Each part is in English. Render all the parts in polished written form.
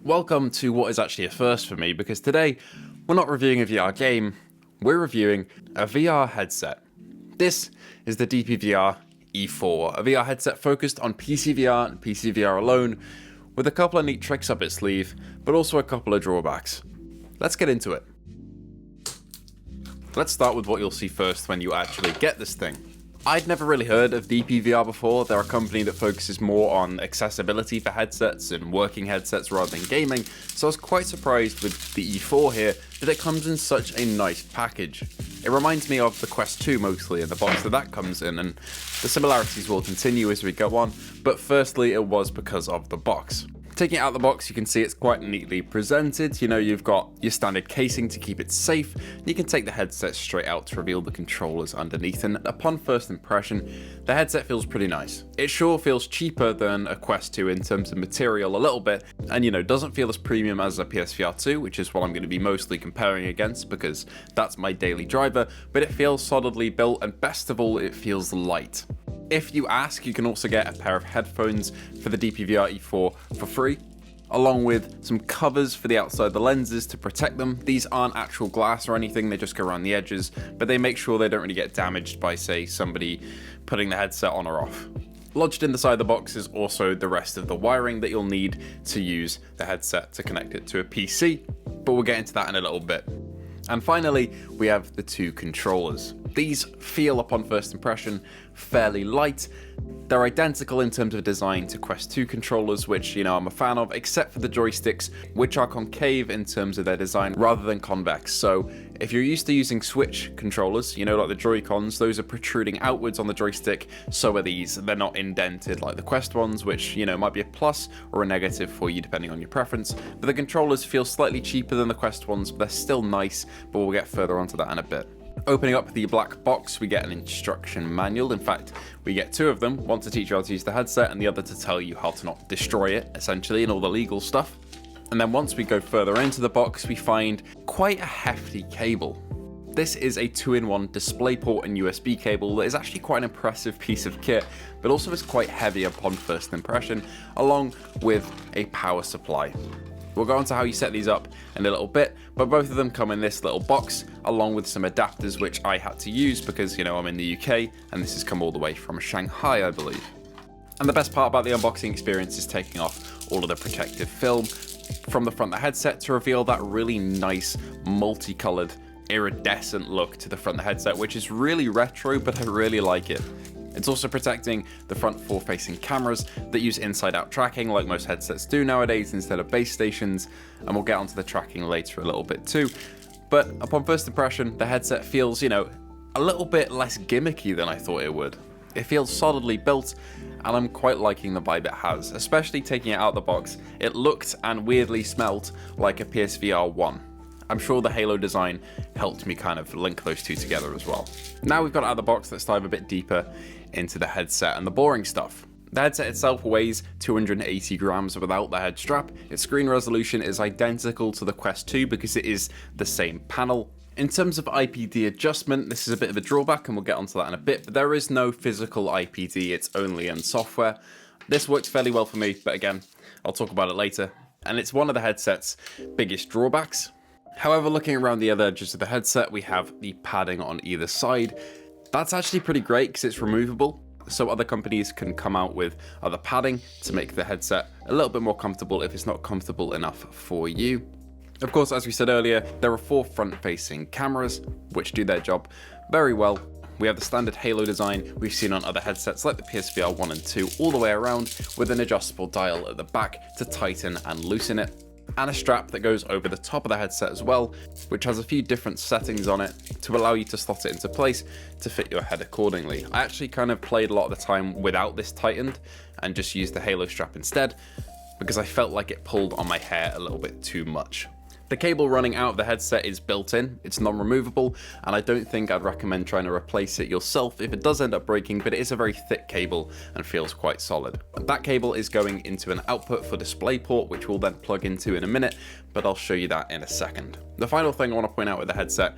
Welcome to what is actually a first for me, because today we're not reviewing a VR game, we're reviewing a VR headset. This is the DPVR E4, a VR headset focused on PCVR and PCVR alone, with a couple of neat tricks up its sleeve, but also a couple of drawbacks. Let's get into it. Let's start with what you'll see first when you actually get this thing. I'd never really heard of DPVR before. They're a company that focuses more on accessibility for headsets and working headsets rather than gaming, so I was quite surprised with the E4 here that it comes in such a nice package. It reminds me of the Quest 2 mostly, and the box that comes in, and the similarities will continue as we go on, but firstly it was because of the box. Taking it out of the box, you can see it's quite neatly presented. You know, you've got your standard casing to keep it safe, and you can take the headset straight out to reveal the controllers underneath, and upon first impression, the headset feels pretty nice. It sure feels cheaper than a Quest 2 in terms of material a little bit, and you know, doesn't feel as premium as a PSVR 2, which is what I'm going to be mostly comparing against because that's my daily driver, but it feels solidly built, and best of all, it feels light. If you ask, you can also get a pair of headphones for the DPVR E4 for free, along with some covers for the outside of the lenses to protect them. These aren't actual glass or anything, they just go around the edges, but they make sure they don't really get damaged by, say, somebody putting the headset on or off. Lodged in the side of the box is also the rest of the wiring that you'll need to use the headset to connect it to a PC, but we'll get into that in a little bit. And finally, we have the two controllers. These feel, upon first impression, fairly light. They're identical in terms of design to Quest 2 controllers, which, you know, I'm a fan of, except for the joysticks, which are concave in terms of their design rather than convex. So if you're used to using Switch controllers, you know, like the Joy-Cons, those are protruding outwards on the joystick, so are these. They're not indented like the Quest ones, which, you know, might be a plus or a negative for you depending on your preference. But the controllers feel slightly cheaper than the Quest ones, but they're still nice, but we'll get further onto that in a bit. Opening up the black box, we get an instruction manual. In fact, we get two of them, one to teach you how to use the headset and the other to tell you how to not destroy it, essentially, and all the legal stuff. And then once we go further into the box, we find quite a hefty cable. This is a 2-in-1 DisplayPort and USB cable that is actually quite an impressive piece of kit, but also is quite heavy upon first impression, along with a power supply. We'll go on to how you set these up in a little bit, but both of them come in this little box, along with some adapters which I had to use because, you know, I'm in the UK, and this has come all the way from Shanghai, I believe. And the best part about the unboxing experience is taking off all of the protective film from the front of the headset to reveal that really nice, multicolored, iridescent look to the front of the headset, which is really retro, but I really like it. It's also protecting the front forward-facing cameras that use inside-out tracking like most headsets do nowadays instead of base stations, and we'll get onto the tracking later a little bit too. But upon first impression, the headset feels, you know, a little bit less gimmicky than I thought it would. It feels solidly built, and I'm quite liking the vibe it has, especially taking it out of the box. It looked and weirdly smelt like a PSVR 1. I'm sure the Halo design helped me kind of link those two together as well. Now we've got it out of the box, let's dive a bit deeper into the headset and the boring stuff. The headset itself weighs 280 grams without the head strap. Its screen resolution is identical to the Quest 2 because it is the same panel. In terms of IPD adjustment, this is a bit of a drawback, and we'll get onto that in a bit, but there is no physical IPD, it's only in software. This works fairly well for me, but again, I'll talk about it later. And it's one of the headset's biggest drawbacks. However, looking around the other edges of the headset, we have the padding on either side. That's actually pretty great because it's removable, so other companies can come out with other padding to make the headset a little bit more comfortable if it's not comfortable enough for you. Of course, as we said earlier, there are 4 front-facing cameras, which do their job very well. We have the standard Halo design we've seen on other headsets like the PSVR 1 and 2 all the way around, with an adjustable dial at the back to tighten and loosen it, and a strap that goes over the top of the headset as well, which has a few different settings on it to allow you to slot it into place to fit your head accordingly. I actually kind of played a lot of the time without this tightened and just used the Halo strap instead because I felt like it pulled on my hair a little bit too much. The cable running out of the headset is built in, it's non-removable, and I don't think I'd recommend trying to replace it yourself if it does end up breaking, but it is a very thick cable and feels quite solid. That cable is going into an output for DisplayPort, which we'll then plug into in a minute, but I'll show you that in a second. The final thing I want to point out with the headset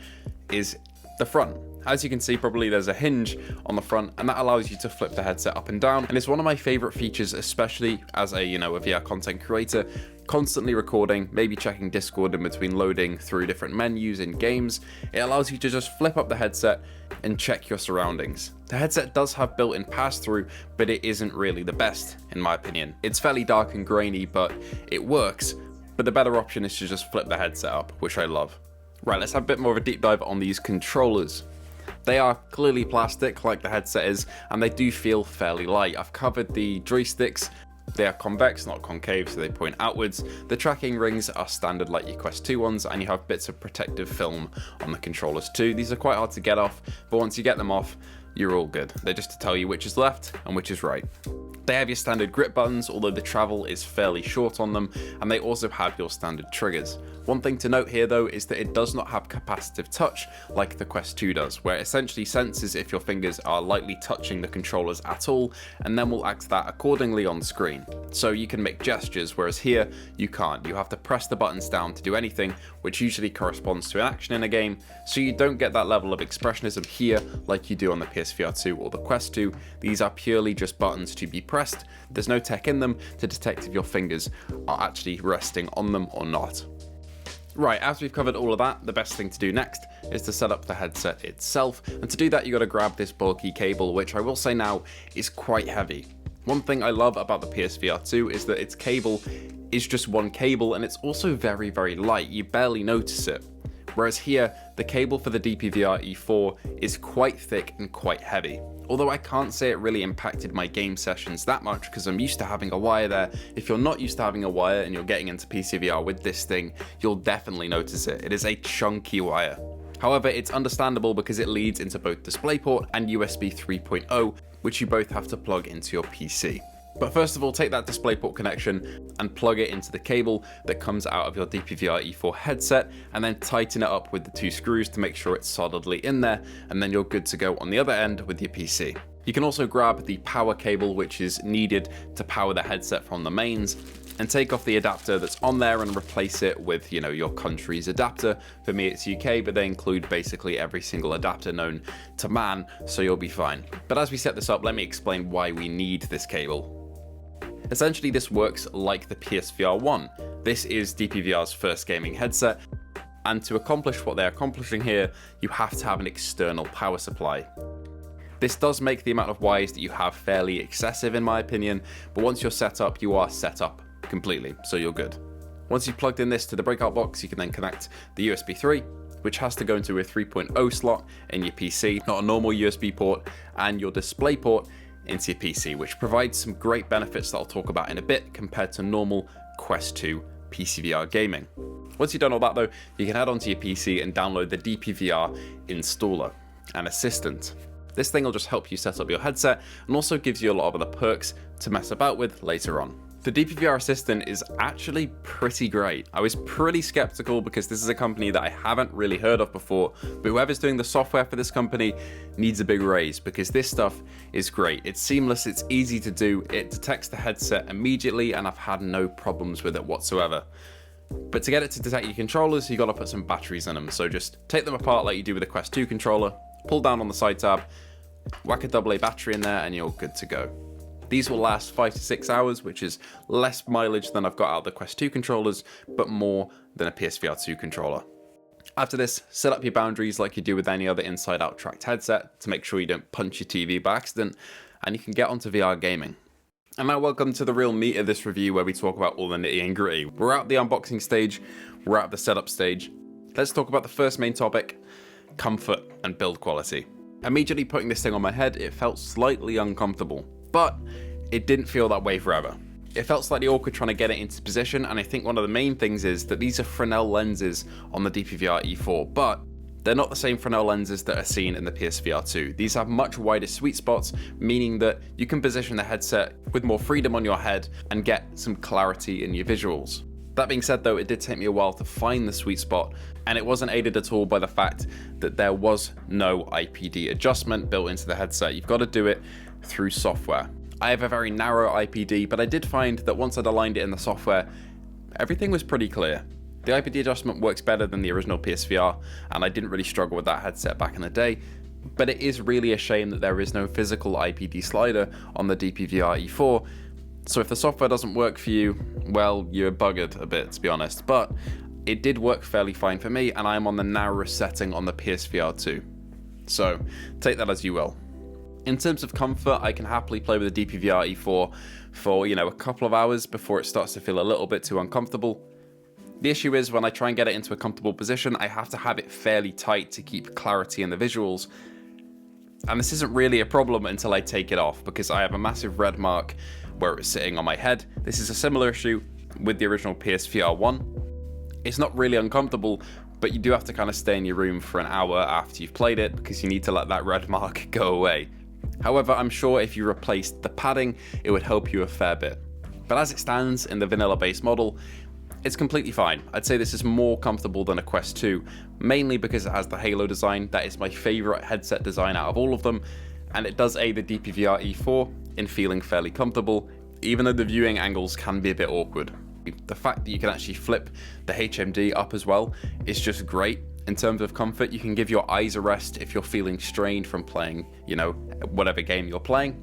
is the front. As you can see, probably there's a hinge on the front, and that allows you to flip the headset up and down, and it's one of my favorite features, especially as a VR content creator. constantly recording, maybe checking Discord in between loading through different menus in games. It allows you to just flip up the headset and check your surroundings. The headset does have built-in pass-through, but it isn't really the best, in my opinion. It's fairly dark and grainy, but it works, but the better option is to just flip the headset up, which I love. Right, let's have a bit more of a deep dive on these controllers. They are clearly plastic, like the headset is, and they do feel fairly light. I've covered the joysticks. They are convex, not concave, so they point outwards. The tracking rings are standard like your Quest 2 ones, and you have bits of protective film on the controllers too. These are quite hard to get off, but once you get them off, you're all good. They're just to tell you which is left and which is right. They have your standard grip buttons, although the travel is fairly short on them, and they also have your standard triggers. One thing to note here though is that it does not have capacitive touch like the Quest 2 does, where it essentially senses if your fingers are lightly touching the controllers at all, and then will act that accordingly on screen. So you can make gestures, whereas here you can't. You have to press the buttons down to do anything, which usually corresponds to an action in a game, so you don't get that level of expressionism here like you do on the PSVR 2 or the Quest 2. These are purely just buttons to be pressed. There's no tech in them to detect if your fingers are actually resting on them or not. Right, after we've covered all of that, the best thing to do next is to set up the headset itself, and to do that you got to grab this bulky cable, which I will say now is quite heavy. One thing I love about the PSVR 2 is that its cable is just one cable, and it's also very, very light. You barely notice it. Whereas here, the cable for the DPVR E4 is quite thick and quite heavy. Although I can't say it really impacted my game sessions that much because I'm used to having a wire there. If you're not used to having a wire and you're getting into PCVR with this thing, you'll definitely notice it. It is a chunky wire. However, it's understandable because it leads into both DisplayPort and USB 3.0, which you both have to plug into your PC. But first of all, take that DisplayPort connection and plug it into the cable that comes out of your DPVR E4 headset, and then tighten it up with the 2 screws to make sure it's solidly in there, and then you're good to go on the other end with your PC. You can also grab the power cable which is needed to power the headset from the mains, and take off the adapter that's on there and replace it with, your country's adapter. For me it's UK, but they include basically every single adapter known to man, so you'll be fine. But as we set this up, let me explain why we need this cable. Essentially, this works like the PSVR 1. This is DPVR's first gaming headset, and to accomplish what they're accomplishing here, you have to have an external power supply. This does make the amount of wires that you have fairly excessive in my opinion, but once you're set up, you are set up completely, so you're good. Once you've plugged in this to the breakout box, you can then connect the USB 3, which has to go into a 3.0 slot in your PC, not a normal USB port, and your DisplayPort into your PC, which provides some great benefits that I'll talk about in a bit compared to normal Quest 2 PCVR gaming. Once you've done all that though, you can head onto your PC and download the DPVR installer and assistant. This thing will just help you set up your headset and also gives you a lot of other perks to mess about with later on. The DPVR Assistant is actually pretty great. I was pretty skeptical because this is a company that I haven't really heard of before, but whoever's doing the software for this company needs a big raise because this stuff is great. It's seamless, it's easy to do, it detects the headset immediately, and I've had no problems with it whatsoever. But to get it to detect your controllers, you gotta put some batteries in them, so just take them apart like you do with a Quest 2 controller, pull down on the side tab, whack a AA battery in there, and you're good to go. These will last 5 to 6 hours, which is less mileage than I've got out of the Quest 2 controllers, but more than a PSVR 2 controller. After this, set up your boundaries like you do with any other inside-out tracked headset to make sure you don't punch your TV by accident, and you can get onto VR gaming. And now welcome to the real meat of this review where we talk about all the nitty and gritty. We're out the unboxing stage, we're out the setup stage. Let's talk about the first main topic, comfort and build quality. Immediately putting this thing on my head, it felt slightly uncomfortable. But it didn't feel that way forever. It felt slightly awkward trying to get it into position, and I think one of the main things is that these are Fresnel lenses on the DPVR E4, but they're not the same Fresnel lenses that are seen in the PSVR 2. These have much wider sweet spots, meaning that you can position the headset with more freedom on your head and get some clarity in your visuals. That being said though, it did take me a while to find the sweet spot, and it wasn't aided at all by the fact that there was no IPD adjustment built into the headset. You've got to do it through software. I have a very narrow IPD, but I did find that once I'd aligned it in the software, everything was pretty clear. The IPD adjustment works better than the original PSVR, and I didn't really struggle with that headset back in the day, but it is really a shame that there is no physical IPD slider on the DPVR E4, So if the software doesn't work for you, well, you're buggered a bit, to be honest. But it did work fairly fine for me, and I'm on the narrowest setting on the PSVR 2. So take that as you will. In terms of comfort, I can happily play with the DPVR E4 for, a couple of hours before it starts to feel a little bit too uncomfortable. The issue is when I try and get it into a comfortable position, I have to have it fairly tight to keep clarity in the visuals. And this isn't really a problem until I take it off, because I have a massive red mark where it's sitting on my head. This is a similar issue with the original PSVR 1. It's not really uncomfortable, but you do have to kind of stay in your room for an hour after you've played it, because you need to let that red mark go away. However, I'm sure if you replaced the padding, it would help you a fair bit. But as it stands in the vanilla base model, it's completely fine. I'd say this is more comfortable than a Quest 2, mainly because it has the Halo design. That is my favorite headset design out of all of them, and it does aid the DPVR E4 in feeling fairly comfortable, even though the viewing angles can be a bit awkward. The fact that you can actually flip the HMD up as well is just great. In terms of comfort, you can give your eyes a rest if you're feeling strained from playing, whatever game you're playing.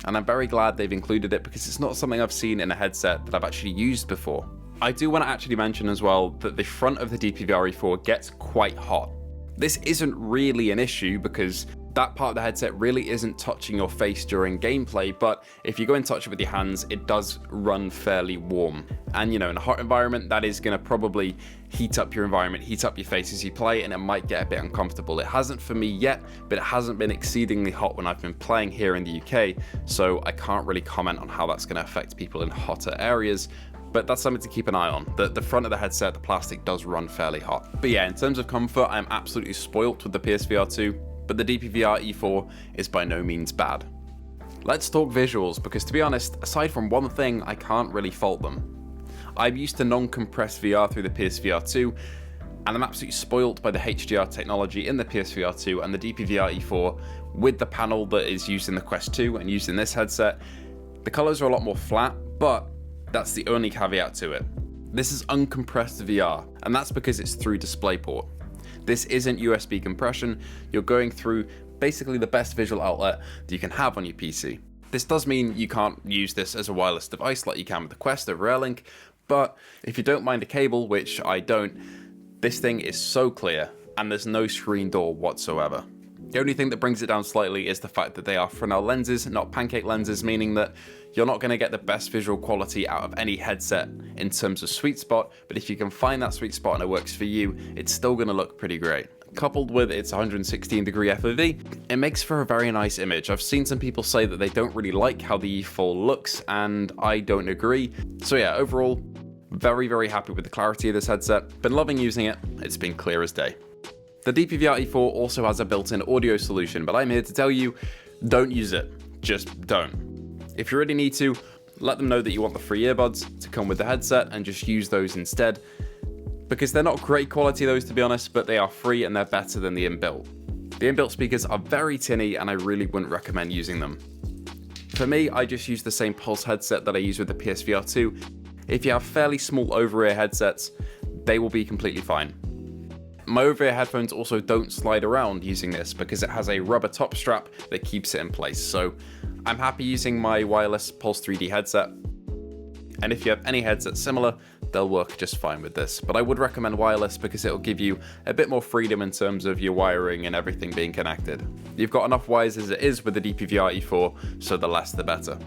And I'm very glad they've included it, because it's not something I've seen in a headset that I've actually used before. I do want to actually mention as well that the front of the DPVR E4 gets quite hot. This isn't really an issue because that part of the headset really isn't touching your face during gameplay, but if you go and touch it with your hands, it does run fairly warm. And in a hot environment, that is going to probably heat up your environment, heat up your face as you play, and it might get a bit uncomfortable. It hasn't for me yet, but it hasn't been exceedingly hot when I've been playing here in the UK, so I can't really comment on how that's going to affect people in hotter areas. But that's something to keep an eye on. The front of the headset, the plastic does run fairly hot. But yeah, in terms of comfort, I'm absolutely spoilt with the PSVR 2, but the DPVR E4 is by no means bad. Let's talk visuals, because to be honest, aside from one thing, I can't really fault them. I'm used to non-compressed VR through the PSVR 2, and I'm absolutely spoilt by the HDR technology in the PSVR 2 and the DPVR E4 with the panel that is used in the Quest 2 and used in this headset. The colors are a lot more flat, but that's the only caveat to it. This is uncompressed VR, and that's because it's through DisplayPort. This isn't USB compression. You're going through basically the best visual outlet that you can have on your PC. This does mean you can't use this as a wireless device like you can with the Quest over Airlink, but if you don't mind a cable, which I don't, this thing is so clear, and there's no screen door whatsoever. The only thing that brings it down slightly is the fact that they are Fresnel lenses, not pancake lenses, meaning that you're not going to get the best visual quality out of any headset in terms of sweet spot, but if you can find that sweet spot and it works for you, it's still going to look pretty great. Coupled with its 116-degree FOV, it makes for a very nice image. I've seen some people say that they don't really like how the E4 looks, and I don't agree. So yeah, overall, very, very happy with the clarity of this headset. Been loving using it. It's been clear as day. The DPVR E4 also has a built-in audio solution, but I'm here to tell you, don't use it. Just don't. If you really need to, let them know that you want the free earbuds to come with the headset and just use those instead. Because they're not great quality those, to be honest, but they are free and they're better than the inbuilt. The inbuilt speakers are very tinny and I really wouldn't recommend using them. For me, I just use the same Pulse headset that I use with the PSVR 2. If you have fairly small over-ear headsets, they will be completely fine. My over-ear headphones also don't slide around using this because it has a rubber top strap that keeps it in place. So I'm happy using my wireless Pulse 3D headset. And if you have any headsets similar, they'll work just fine with this. But I would recommend wireless because it'll give you a bit more freedom in terms of your wiring and everything being connected. You've got enough wires as it is with the DPVR E4, so the less the better.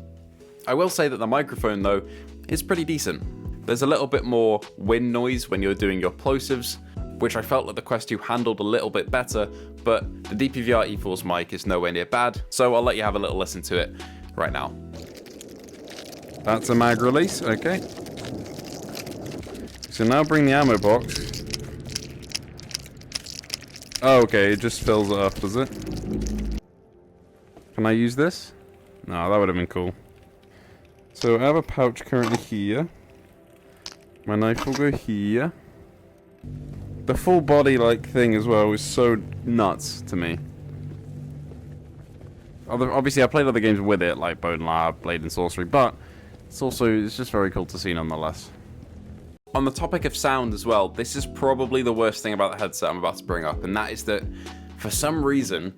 I will say that the microphone though is pretty decent. There's a little bit more wind noise when you're doing your plosives, which I felt that the Quest 2 handled a little bit better, but the DPVR E4's mic is nowhere near bad, so I'll let you have a little listen to it right now. That's a mag release, okay. So now bring the ammo box. Oh, okay, it just fills it up, does it? Can I use this? No, that would have been cool. So I have a pouch currently here. My knife will go here. The full body like thing as well is so nuts to me. Obviously I played other games with it like Bone Lab, Blade and Sorcery, but it's just very cool to see nonetheless. On the topic of sound as well, this is probably the worst thing about the headset I'm about to bring up, and that is that for some reason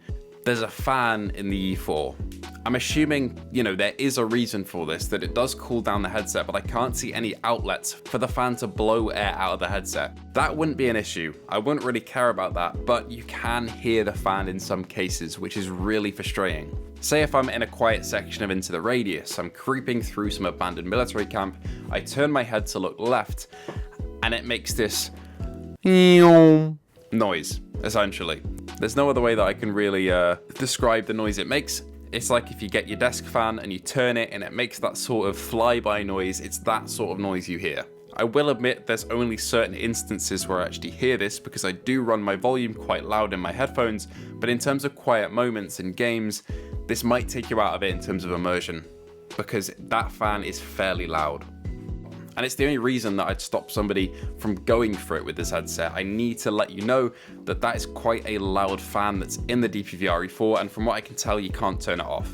there's a fan in the E4. I'm assuming, you know, there is a reason for this, that it does cool down the headset, but I can't see any outlets for the fan to blow air out of the headset. That wouldn't be an issue. I wouldn't really care about that, but you can hear the fan in some cases, which is really frustrating. Say if I'm in a quiet section of Into the Radius, I'm creeping through some abandoned military camp, I turn my head to look left, and it makes this noise, essentially. There's no other way that I can really describe the noise it makes. It's like if you get your desk fan and you turn it and it makes that sort of flyby noise. It's that sort of noise you hear. I will admit there's only certain instances where I actually hear this because I do run my volume quite loud in my headphones, but in terms of quiet moments in games, this might take you out of it in terms of immersion because that fan is fairly loud. And it's the only reason that I'd stop somebody from going for it with this headset. I need to let you know that that is quite a loud fan that's in the DPVR E4, and from what I can tell, you can't turn it off.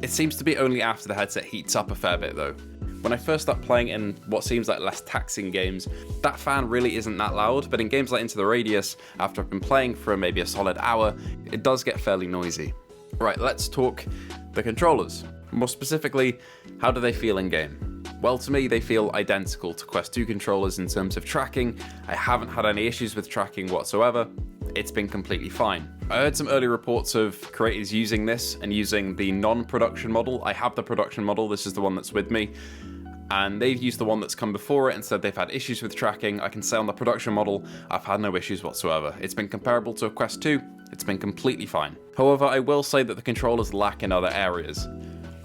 It seems to be only after the headset heats up a fair bit though. When I first start playing in what seems like less taxing games, that fan really isn't that loud, but in games like Into the Radius, after I've been playing for maybe a solid hour, it does get fairly noisy. Right, let's talk the controllers. More specifically, how do they feel in game? Well, to me, they feel identical to Quest 2 controllers in terms of tracking. I haven't had any issues with tracking whatsoever. It's been completely fine. I heard some early reports of creators using this and using the non-production model. I have the production model, this is the one that's with me. And they've used the one that's come before it and said they've had issues with tracking. I can say on the production model, I've had no issues whatsoever. It's been comparable to a Quest 2, it's been completely fine. However, I will say that the controllers lack in other areas.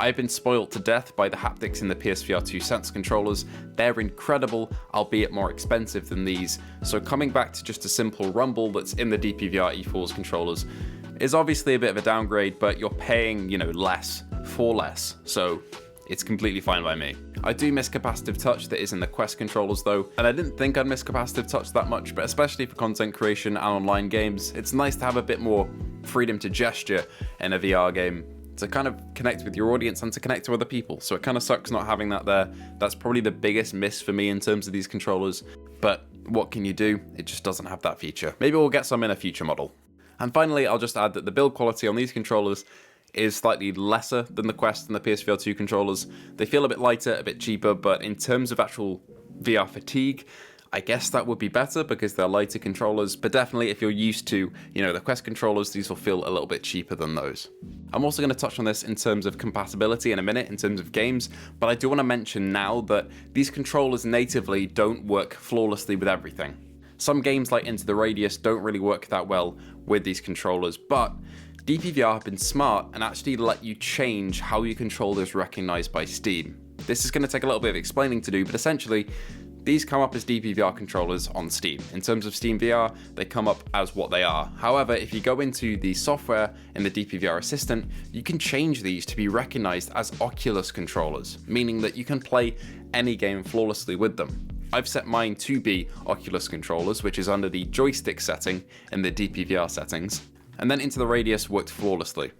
I've been spoilt to death by the haptics in the PSVR 2 Sense controllers. They're incredible, albeit more expensive than these. So coming back to just a simple rumble that's in the DPVR E4's controllers is obviously a bit of a downgrade, but you're paying, you know, less for less. So it's completely fine by me. I do miss capacitive touch that is in the Quest controllers though, and I didn't think I'd miss capacitive touch that much, but especially for content creation and online games, it's nice to have a bit more freedom to gesture in a VR game, to kind of connect with your audience and to connect to other people. So it kind of sucks not having that there. That's probably the biggest miss for me in terms of these controllers, but what can you do? It just doesn't have that feature. Maybe we'll get some in a future model. And finally, I'll just add that the build quality on these controllers is slightly lesser than the Quest and the PSVR 2 controllers. They feel a bit lighter, a bit cheaper, but in terms of actual VR fatigue, I guess that would be better because they're lighter controllers, but definitely if you're used to, you know, the Quest controllers, these will feel a little bit cheaper than those. I'm also going to touch on this in terms of compatibility in a minute, in terms of games, but I do want to mention now that these controllers natively don't work flawlessly with everything. Some games like Into the Radius don't really work that well with these controllers, but DPVR have been smart and actually let you change how your controller is recognized by Steam. This is going to take a little bit of explaining to do, but essentially, these come up as DPVR controllers on Steam. In terms of Steam VR, they come up as what they are. However, if you go into the software in the DPVR Assistant, you can change these to be recognized as Oculus controllers, meaning that you can play any game flawlessly with them. I've set mine to be Oculus controllers, which is under the joystick setting in the DPVR settings, and then Into the Radius worked flawlessly.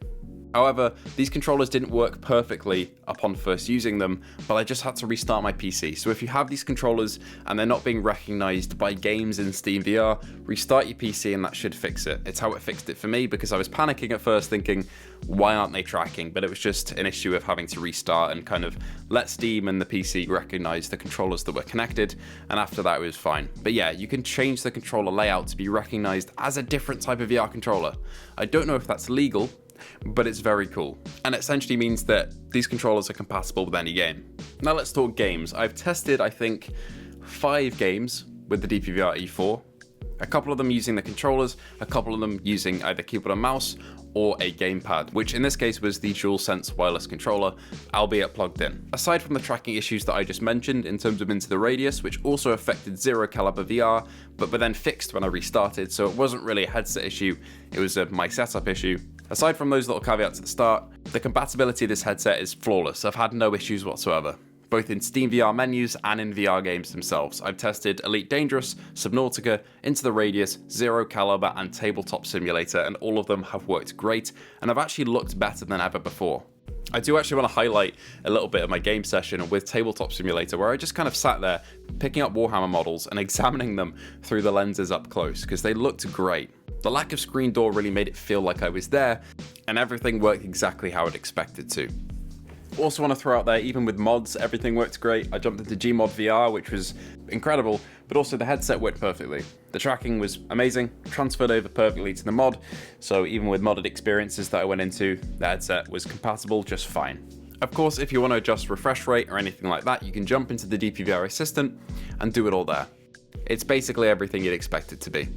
However, these controllers didn't work perfectly upon first using them, but I just had to restart my PC. So if you have these controllers and they're not being recognized by games in Steam VR, restart your PC and that should fix it. It's how it fixed it for me because I was panicking at first thinking, why aren't they tracking? But it was just an issue of having to restart and kind of let Steam and the PC recognize the controllers that were connected, and after that it was fine. But yeah, you can change the controller layout to be recognized as a different type of VR controller. I don't know if that's legal, but it's very cool, and it essentially means that these controllers are compatible with any game. Now let's talk games. I've tested, I think, 5 games with the DPVR E4. A couple of them using the controllers, a couple of them using either keyboard and mouse or a gamepad, which in this case was the DualSense wireless controller, albeit plugged in. Aside from the tracking issues that I just mentioned in terms of Into the Radius, which also affected zero caliber VR, but were then fixed when I restarted, so it wasn't really a headset issue, it was a my setup issue. Aside from those little caveats at the start, the compatibility of this headset is flawless. I've had no issues whatsoever, both in Steam VR menus and in VR games themselves. I've tested Elite Dangerous, Subnautica, Into the Radius, Zero Caliber, and Tabletop Simulator, and all of them have worked great, and have actually looked better than ever before. I do actually want to highlight a little bit of my game session with Tabletop Simulator, where I just kind of sat there picking up Warhammer models and examining them through the lenses up close, because they looked great. The lack of screen door really made it feel like I was there, and everything worked exactly how I'd expect it to. Also want to throw out there, even with mods, everything worked great. I jumped into Gmod VR, which was incredible, but also the headset worked perfectly. The tracking was amazing, transferred over perfectly to the mod, so even with modded experiences that I went into, the headset was compatible just fine. Of course, if you want to adjust refresh rate or anything like that, you can jump into the DPVR Assistant and do it all there. It's basically everything you'd expect it to be.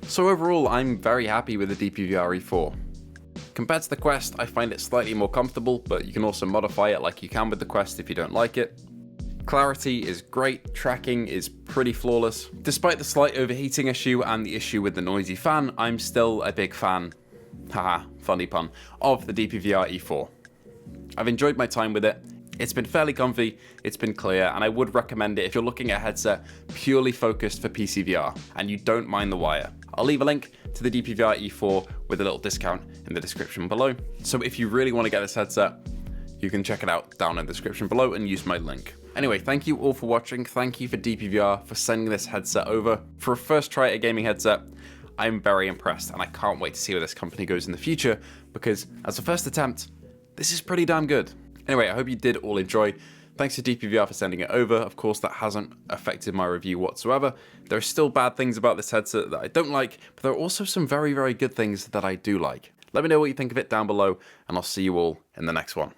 So overall, I'm very happy with the DPVR E4. Compared to the Quest, I find it slightly more comfortable, but you can also modify it like you can with the Quest if you don't like it. Clarity is great, tracking is pretty flawless. Despite the slight overheating issue and the issue with the noisy fan, I'm still a big fan, haha, funny pun, of the DPVR E4. I've enjoyed my time with it. It's been fairly comfy, it's been clear, and I would recommend it if you're looking at a headset purely focused for PCVR and you don't mind the wire. I'll leave a link to the DPVR E4 with a little discount in the description below. So if you really want to get this headset, you can check it out down in the description below and use my link. Anyway, thank you all for watching. Thank you for DPVR for sending this headset over. For a first try at a gaming headset, I'm very impressed and I can't wait to see where this company goes in the future because as a first attempt, this is pretty damn good. Anyway, I hope you did all enjoy. Thanks to DPVR for sending it over. Of course, that hasn't affected my review whatsoever. There are still bad things about this headset that I don't like, but there are also some very, very good things that I do like. Let me know what you think of it down below, and I'll see you all in the next one.